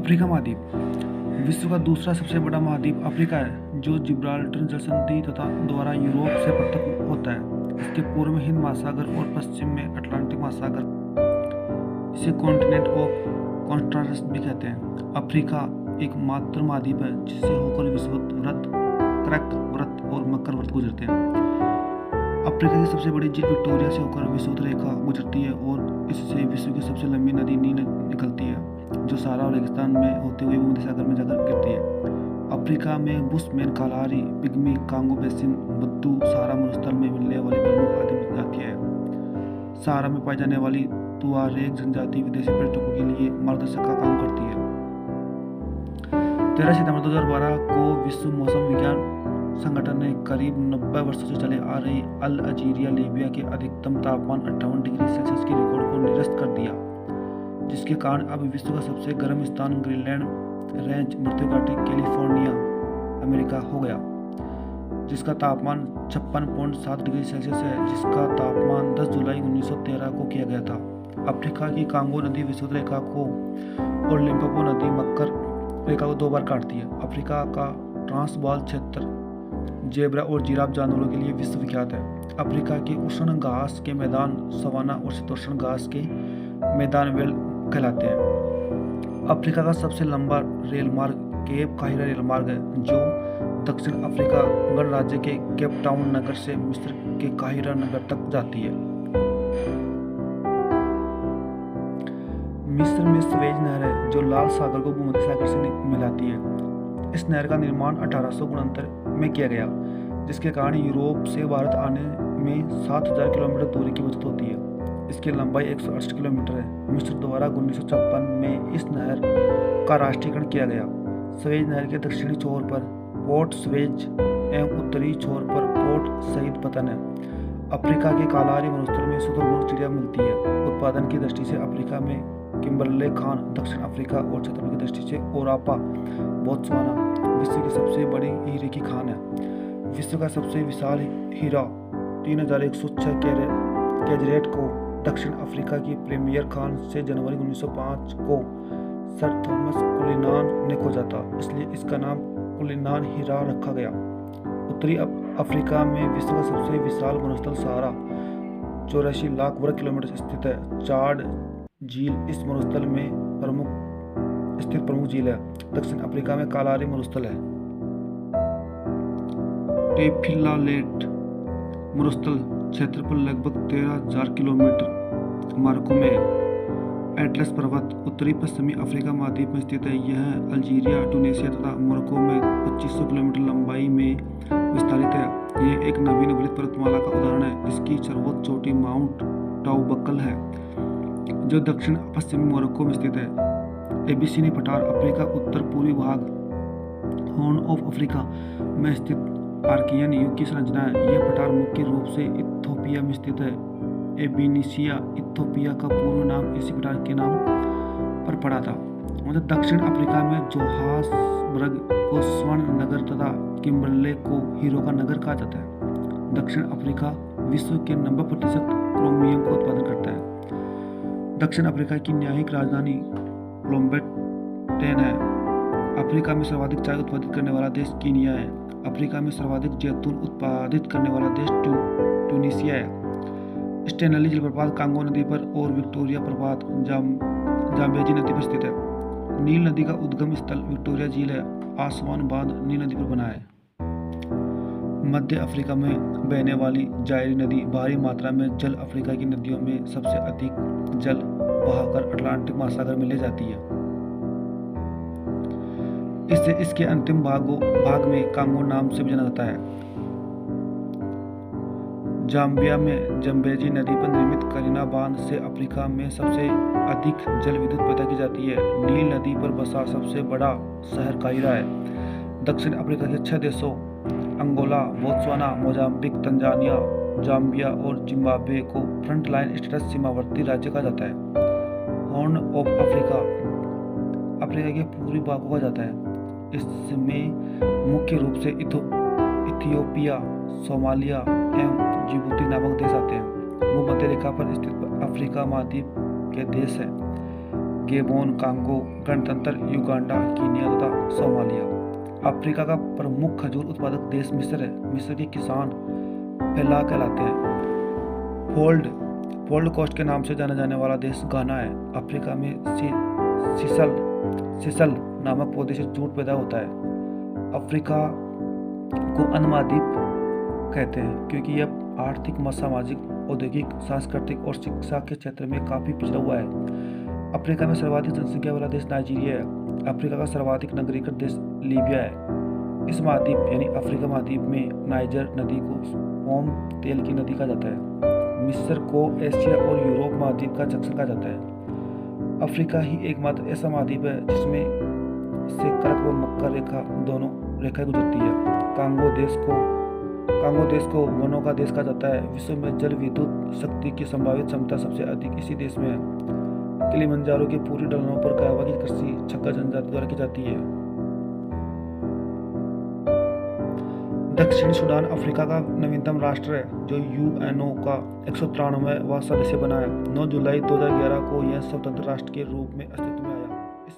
Africa महाद्वीप विश्व का दूसरा सबसे बड़ा महाद्वीप अफ्रीका है, जो जिब्राल्टर जलसंधि तथा द्वारा यूरोप से पृथक होता है। इसके पूर्व में हिंद महासागर और पश्चिम में अटलांटिक महासागर। इसे कॉन्टिनेंट ऑफ कॉन्ट्रास्ट भी कहते हैं। अफ्रीका एक मात्र महाद्वीप है जिससे होकर विषुवत व्रत, क्रक व्रत और मकर व्रत गुजरते हैं। अफ्रीका की सबसे बड़ी झील विक्टोरिया से होकर विषुवत रेखा गुजरती है और इससे विश्व की सबसे लंबी नदी नील निकलती है, जो सहारा और रेगिस्तान में होते हुए भूमध्य सागर में जाकर गिरती है। अफ्रीका में Bushman, Kalahari, Pygmy, Congo basin, बुद्दू, सहारा मरुस्थल में मिलने वाली प्रमुख आदिम जातियां हैं। सहारा में पाई जाने वाली तुआरेग जनजाति विदेशी पर्यटकों के लिए मार्गदर्शक का काम करती है। 13 सितंबर 2012 को विश्व मौसम विज्ञान संगठन ने करीब 90 वर्षों से चले आ रही अल अजीरिया लीबिया के अधिकतम तापमान 58 डिग्री सेल्सियस के रिकॉर्ड को निरस्त कर दिया, जिसके कारण अब विश्व का सबसे गर्म स्थान ग्रीनलैंड रेंज मध्य घाटी कैलिफोर्निया अमेरिका हो गया, जिसका तापमान 56.7 डिग्री सेल्सियस है, जिसका तापमान 10 जुलाई 1913 को किया गया था। अफ्रीका की कांगो नदी विषुवत रेखा को और लिम्पोपो नदी मकर रेखा को 2 बार काटती है। अफ्रीका का ट्रांसवाल क्षेत्र जेब्रा और जिराफ जानवरों के लिए विश्वविख्यात है। अफ्रीका के उष्ण घास के मैदान सवाना और शीतोष्ण घास के मैदान वेल कहलाते हैं। अफ्रीका का सबसे लंबा रेल मार्ग केप काहिरा रेल मार्ग है, जो दक्षिण अफ्रीका गणराज्य के केप टाउन नगर से मिस्र के काहिरा नगर तक जाती है। मिस्र में स्वेज नहर है, जो लाल सागर को भूमध्य सागर से मिलाती है। इस नहर का निर्माण 1869 में किया गया, जिसके कारण यूरोप से भारत आने में 7000 किलोमीटर दूरी की बचत होती है। इसकी लंबाई 168 किलोमीटर है। मिस्र द्वारा 1956 में इस नहर का राष्ट्रीयकरण किया गया। स्वेज नहर के दक्षिणी छोर पर पोर्ट स्वेज एवं उत्तरी छोर पर पोर्ट सईद पतन है। अफ्रीका के कालाहारी मरुस्थल में शुतुरमुर्ग चिड़िया मिलती है। उत्पादन की दृष्टि से अफ्रीका में किम्बरले खान दक्षिण अफ्रीका और क्षेत्रफल की दृष्टि से ओरापा बोत्सवाना विश्व की सबसे बड़ी हीरे की खान है। विश्व का सबसे विशाल हीरा 3106 कैरेट को दक्षिण अफ्रीका की प्रीमियर खान से जनवरी 1905 को सर थॉमस कुलिनान ने खोजा था, इसलिए इसका नाम कुलिनान हीरा रखा गया। उत्तरी अफ्रीका में विश्व का सबसे विशाल मरुस्थल सहारा 84 लाख वर्ग किलोमीटर स्थित है। चाड झील इस मरुस्थल में स्थित प्रमुख झील है। दक्षिण अफ्रीका में कालाहारी मरुस्थल है। टेफिलालेट मरुस्थल क्षेत्रफल लगभग 13,000 किलोमीटर मार्को में है। एटलस पर्वत उत्तरी पश्चिमी अफ्रीका महाद्वीप में स्थित है। यह अल्जीरिया, ट्यूनीसिया तथा मोरक्को में 2500 किलोमीटर लंबाई में विस्तारित है। यह एक नवीन पर्वतमाला का उदाहरण है। इसकी सर्वोच्च चोटी माउंट टाउबकल है, जो दक्षिण पश्चिमी मोरक्को में स्थित है। एबीसीनी पठार अफ्रीका उत्तर पूर्वी भाग हॉर्न ऑफ अफ्रीका में स्थित आर्कियन युग की संरचना है। यह पठार मुख्य रूप से इथियोपिया में स्थित है। एबिनिसिया इथियोपिया का पूर्व नाम इसी पठार के नाम पर पड़ा था। मतलब दक्षिण अफ्रीका में जोहान्सबर्ग को स्वर्ण नगर तथा किम्बरले को हीरो का नगर कहा जाता है। दक्षिण अफ्रीका विश्व के 90% क्रोमियम का उत्पादन करता है। दक्षिण अफ्रीका की न्यायिक राजधानी ब्लोमफोंटेन है। अफ्रीका में सर्वाधिक चाय उत्पादित करने वाला देश कीनिया है। अफ्रीका में सर्वाधिक जैतून उत्पादित करने वाला देश ट्यूनीसिया है। स्टेनली जलप्रपात कांगो नदी पर और विक्टोरिया प्रपात जाम्बेजी नदी पर स्थित है। नील नदी का उद्गम स्थल विक्टोरिया झील है। आसवान बांध नील नदी पर बना है। मध्य अफ्रीका में बहने वाली जायरी नदी भारी मात्रा में जल अफ्रीका की नदियों में सबसे अधिक जल बहाकर अटलांटिक महासागर में ले जाती है। इससे इसके अंतिम भाग में कांगो नाम से भी जाना जाता है। जाम्बिया में जम्बेजी नदी पर निर्मित करीना बांध से अफ्रीका में सबसे अधिक जल विद्युत पैदा की जाती है। नील नदी पर बसा सबसे बड़ा शहर काहिरा है। दक्षिण अफ्रीका के 6 देशों Angola, Botswana, Mozambique, Tanzania, Zambia और जिम्बाब्वे को फ्रंट लाइन स्टेटस सीमावर्ती राज्य कहा जाता है। हॉर्न ऑफ अफ्रीका के पूर्वी भाग को कहा जाता है। इसमें मुख्य रूप से इथियोपिया, सोमालिया एवं जिबूती नामक देश आते हैं। भूमध्य रेखा पर स्थित अफ्रीका महाद्वीप के देश हैं। गेबोन, कांगो गणतंत्र, युगांडा, कीनिया तथा सोमालिया। अफ्रीका का प्रमुख खजूर उत्पादक देश मिस्र है। मिस्र के किसान फेल्लाह कहलाते हैं। फोल्ड कोस्ट के नाम से जाना जाने वाला देश घाना है। अफ्रीका में सिसल नामक पौधे से जूट पैदा होता है। अफ्रीका को अन्न महाद्वीप कहते हैं क्योंकि यह आर्थिक, सामाजिक, औद्योगिक, सांस्कृतिक और शिक्षा के क्षेत्र में काफी पिछड़ा हुआ है। अफ्रीका में सर्वाधिक जनसंख्या वाला देश नाइजीरिया है। अफ्रीका का सर्वाधिक नगरीकृत देश लीबिया है। इस महाद्वीप यानी अफ्रीका महाद्वीप में नाइजर नदी को पाम तेल की नदी कहा जाता है। मिस्र को एशिया और यूरोप महाद्वीप का जंक्शन कहा जाता है। अफ्रीका ही एकमात्र ऐसा महाद्वीप है जिसमें से कर्क व मकर रेखा दोनों रेखाएं गुजरती है। कांगो देश को वनों का देश कहा जाता है। विश्व में जल विद्युत शक्ति की संभावित क्षमता सबसे अधिक इसी देश में है। किलिमंजारो की पूरी ढलानों पर कावा की कृषि छक्का जनजाति द्वारा की जाती है। दक्षिण सूडान अफ्रीका का नवीनतम राष्ट्र है जो यूएनओ का 193वां सदस्य बना है। 9 जुलाई 2011 को यह स्वतंत्र राष्ट्र के रूप में अस्तित्व में आया। इस